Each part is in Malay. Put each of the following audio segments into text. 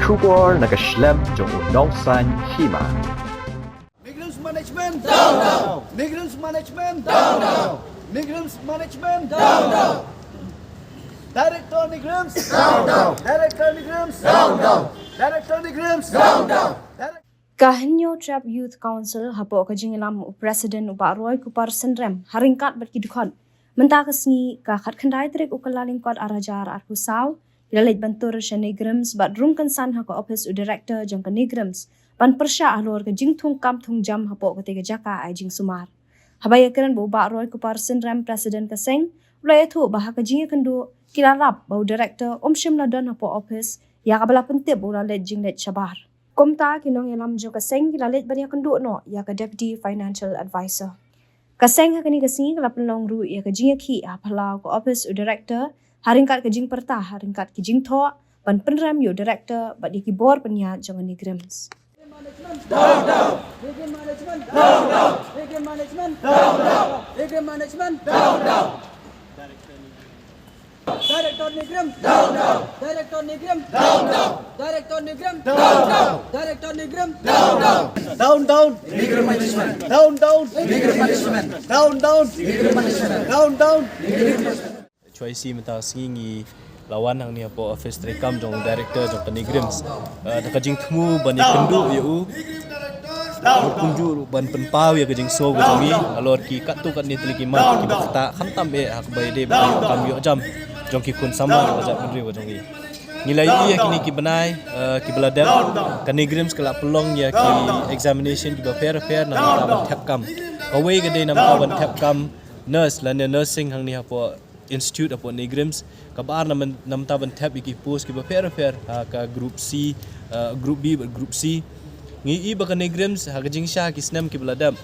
Shubor nakaslem jong unongsan hima. Migrants management down down. Migrants management down down. Migrants management down down. Director migrants down down. Director migrants down down. Director migrants down down. Kahanyo Trap Youth Council hapo kajingilam President Uparoy Kupar Sendrem haringkat berkidukon. Mentah kesengi kakat kendai trik ukalaling kod arajar arkusaw. Ilalit bantur Shanigrams bat rungkan hako office u director jang Kanigrams. Ban persya alur ke jing tung kam tung jam hapo ketiga jaka ay jing sumar. Habaya keren bu Uparoy Kupar Sendrem President Kaseng. Ulay itu bahak kajingi kendu kilalap bau director Shim Ladon hapo office. Ya kabala pentip ulalit jing let syabar. Komta kinong yalam jo kaseng kilalit banyak kenduk no ya ka deputy financial advisor. Kaseng hakani kasing kalap long ru ya ka jing ki apala ko office u director haringkat ka jing perta haringkat ki jing tho ban penram yo director bat di kibor penya jangan ni grams. Down down. Migrant management down down. Migrant management down down. Migrant management down down. Director Nigram down down. Director Nigram down down. Director Nigram down down. Director Nigram down down. Down down. Nigram management. Down down. Nigram management. Down down. Nigram management. Down down. Nigram management. Choice mentang singi lawan hang ni apa office rekam jong director jong Nigrams. Da kajing temu ban kenduk ya u. Kunjur ban penpau ya kajing so gami alor ki kat tu kat ni teliki mat ki bakta khantam be hak bai de ba kam yo jam. Jong ki kun sama wajak menteri wajong ni. Nilai ya kini ki benai ki beladap Kanigrams kelak pelong ya ki examination ki fair na taban tap kam. Away gede nam taban tap kam nurse lan nursing hang ni apa institute apa Nigrams kabar nam taban tap ki post ki fair ka group C group B group C ngi ba Nigrams ha gajing sha ki snam ki beladap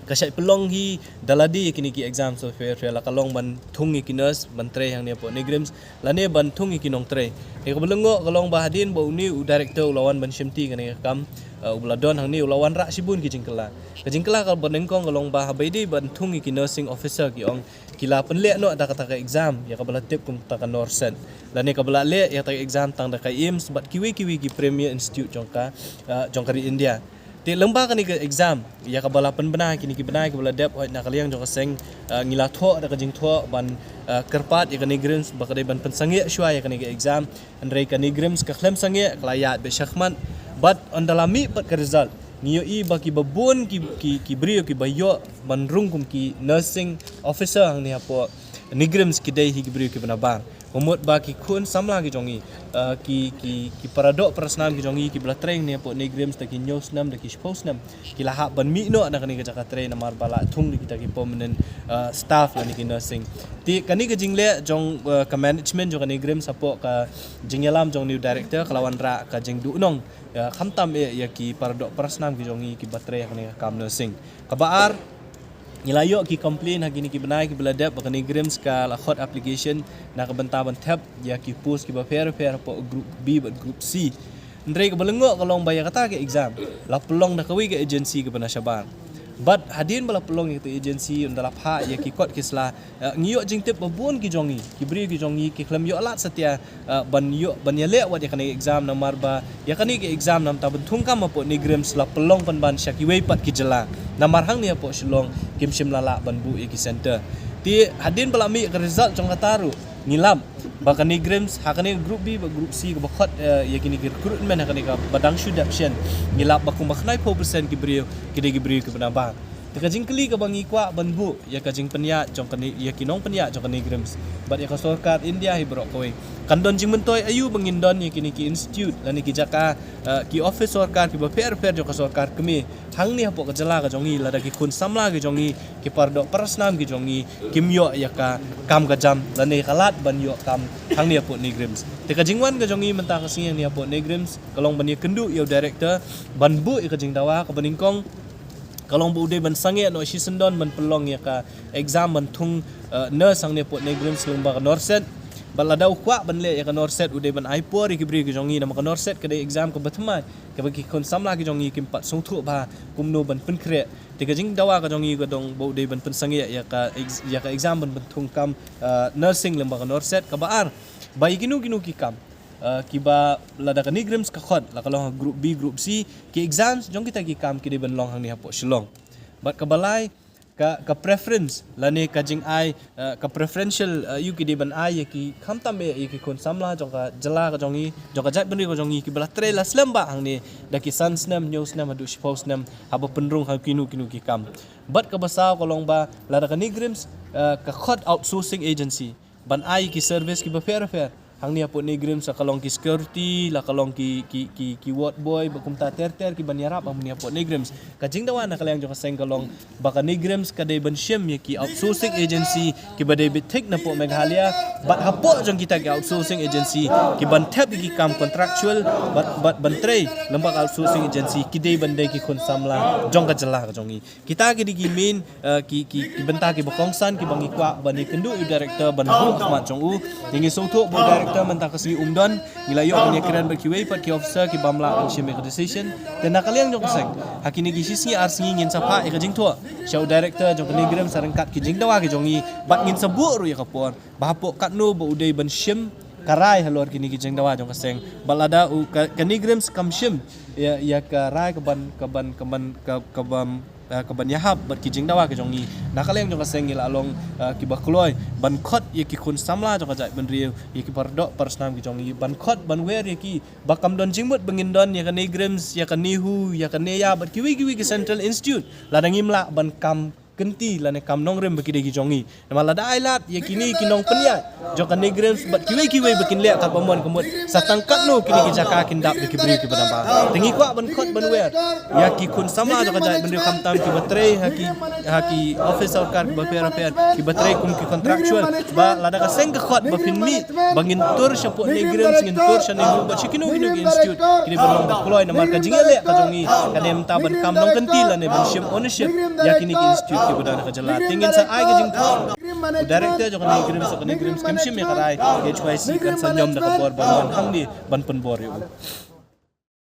kasai pelong hi daladi kini ki exam so fair la kalong ban thung ki nurse ban tre hang ni po Nigrams lane ban thung ki nong tre e ko belengo kalong bahadin bo ni u director ulawan ban shimti kani kam uladon hang ni ulawan ra sibun ki jingkela kal banengkong kalong bah baidi ban thung ki nursing officer ki ong kila penle no da kata exam ya kabala tip kum ta kan norsen lane kabala le ya ta exam tang da kai IMS bat kiwi ki premier institute jongka di India di lembah kani ke exam ya kabala penbena kini ki benai kabala dep hoi nak kaliang jong seng ngila tho da kajing tho ban kerpat ya Kanigrams bakadai ban pensange shwa ya kani ke exam andrei Kanigrams ka khlem sange klayat be shakhman but ondalami pat ka result niyo i baki babon ki brio ki bayo ban rungkum ki nursing officer hang ni apo Nigrams ki dei hi ki brio ki banabang umut baki kun samla ki jongi ki paradok prasnam ki jongi ki blatreng ni apo Nigrams ta ki news nam da ki post nam ki lahap ban mi no na kani ka jaka namar bala thung kita ki permanent staff la ni ki nursing ti kani ka jingle jong ka management jong Nigrams apo ka jingyalam jong new director kalawan ra ka jing du nong khamtam ya ki paradok prasnam ki jongi ki batre kani ka nursing kabaar nilayo ki complain hagini ki benai ki beladap ba Nigrams ka la hot application na ka bentaban tab ya ki post ki ba fair po group B ba group C ndrei ka belengo kalong baya kata ke exam la pelong da kawi ke agency ke bana syabang but hadin bala pelong itu agency undala pha ya ki kot kisla ngiyo jing tip babon ki jongi ki bri ki jongi ki klam yo alat setia ban ya le wat ya kani exam na marba ya kani ke exam nam ta bentung kam po Nigrams la pelong pan ban syaki wei pat ki jela namar hang ni po shilong kim shim lala ban bu ki center ti hadin bala mi ke result jong kataru nilam ba Nigrams hakani group B ba group C ba khot ya kini ki recruitment hakani ka badang shudaction nilap ba kum bakhnai 4% ki brio ki banaba te kajing kli ka bangi kwa banbu ya kajing penya jong kani ya kinong penya jong Nigrams bat ya ka sarkar India hi bro koi kandon jing mentoy ayu bangindon ya kini ki institute lani ki jaka ki office sarkar ki ba fair jong ka sarkar kemi hang ni hapo ka jala ka jongi lada ki kun samla ki jongi ki pardo prasnam ki jongi kimyo ya ka kam ka jam lani kalat ban yo kam hang ni hapo Nigrams te kajingwan ka jongi mentang ka sing ni hapo Nigrams kalong ban ya kendu yo director banbu ya kajing dawa ka baningkong kalong bu de ban sange no shi sendon ban pelong ya ka exam ban thung nurse sang ne po Nigrams lembah ka norset baladaw kwa banle ya ka norset ude ban aipor ki bri ki jongi na ka norset ka de exam ka batmai ka bagi kon samla ki jongi kim pat song thu ba kumno ban penkre te ka jing dawa ka jongi ka dong bu de ban pensange ya ka exam ban thung kam nursing lembah ka norset ka baar bai ginu ki kam kiba lada ka nigrims ka khot la kalong group B group C ki exams jong kita ki kam ki de ban long hang ni hapo shillong but kabalai ka preference lani ka jing ai ka preferential yu ki de ban ai ki kham tam e ki kon samla jong ka jala ka jong ka jat bani ka jong ki bala tre la slam ba hang ni da ki sun snam news snam adu shpos snam haba penrung ha kinu ki kam but ka basaw kalong ba lada ka nigrims ka khot outsourcing agency ban ai ki service ki ba fair hang ni apo nigrim sa kalong ki security la kalong ki ward boy bakum ta ter ki ban yarap am ni apo nigrims ka jing dawa na kalang jo ka seng kalong baka nigrims ka de ban shim ye ki outsourcing agency ki ba de bitik na po Meghalaya bat hapo jong kita ki outsourcing agency ki ban tap ki kam contractual bat ban tray lembak outsourcing agency ki de ban de ki kon samla jong ka jala ka jongi kita ki di min ki benta ki bakongsan ki bangi kwa ban ni kendu director ban hu Ahmad jong u tingi soto bo director mentang kasi umdon ngilayo punya kiran berkiwai pat ki officer ki bamla ang shime decision dan nakaliang jong seng hakini ki sisi arsingi ngin sapa e kajing tua show director jong nigram sarangkat ki jing dawa ki jongi bat ngin sabu ru ya kapon bahapo katno bo udai ban shim karai halor kini ki jing dawa jong kaseng balada u kanigram kam shim ya karai kaban yahab bat ki jing dawa ke jongi nakaleng jong kaseng ila along ki bakloi ban khot ye ki khun samla jong kajai ban riu ye ki pardok parsnam ki jongi ban khot ban wer ye ki bakam don jingmut bangin don ya kan nigrims ya kan nihu ya kan neya bat ki wi ki central institute ladang imla ban kam kenti lane kam nongrem baki de ki jongi nama lada ailat ye kini kinong penya jong kan nigrims bat ki wi bakin le kat pamon kemut satangkat no kini ki jaka kindap de ki beri ki badamba tengi kwa ban khot ban wer ya ki khun samla jong kajai ban riu kam tam ki batre haki office sarkar ba fair ki batre kum ki contractual ba lada ka seng ka khot ba finmi bangin tur shapo nigrims ngin tur shane hu ba chikino ki institute ki ban long kloi na marka jingele ka jongi kadem taban kam nong kenti lane ban shim ownership ya kini ki institute ki budana ka jala tingin sa ai gajing thon director jong nigrims kim shim me karai HYC kan sa nyom da ka bor ban hang ni ban pen bor yu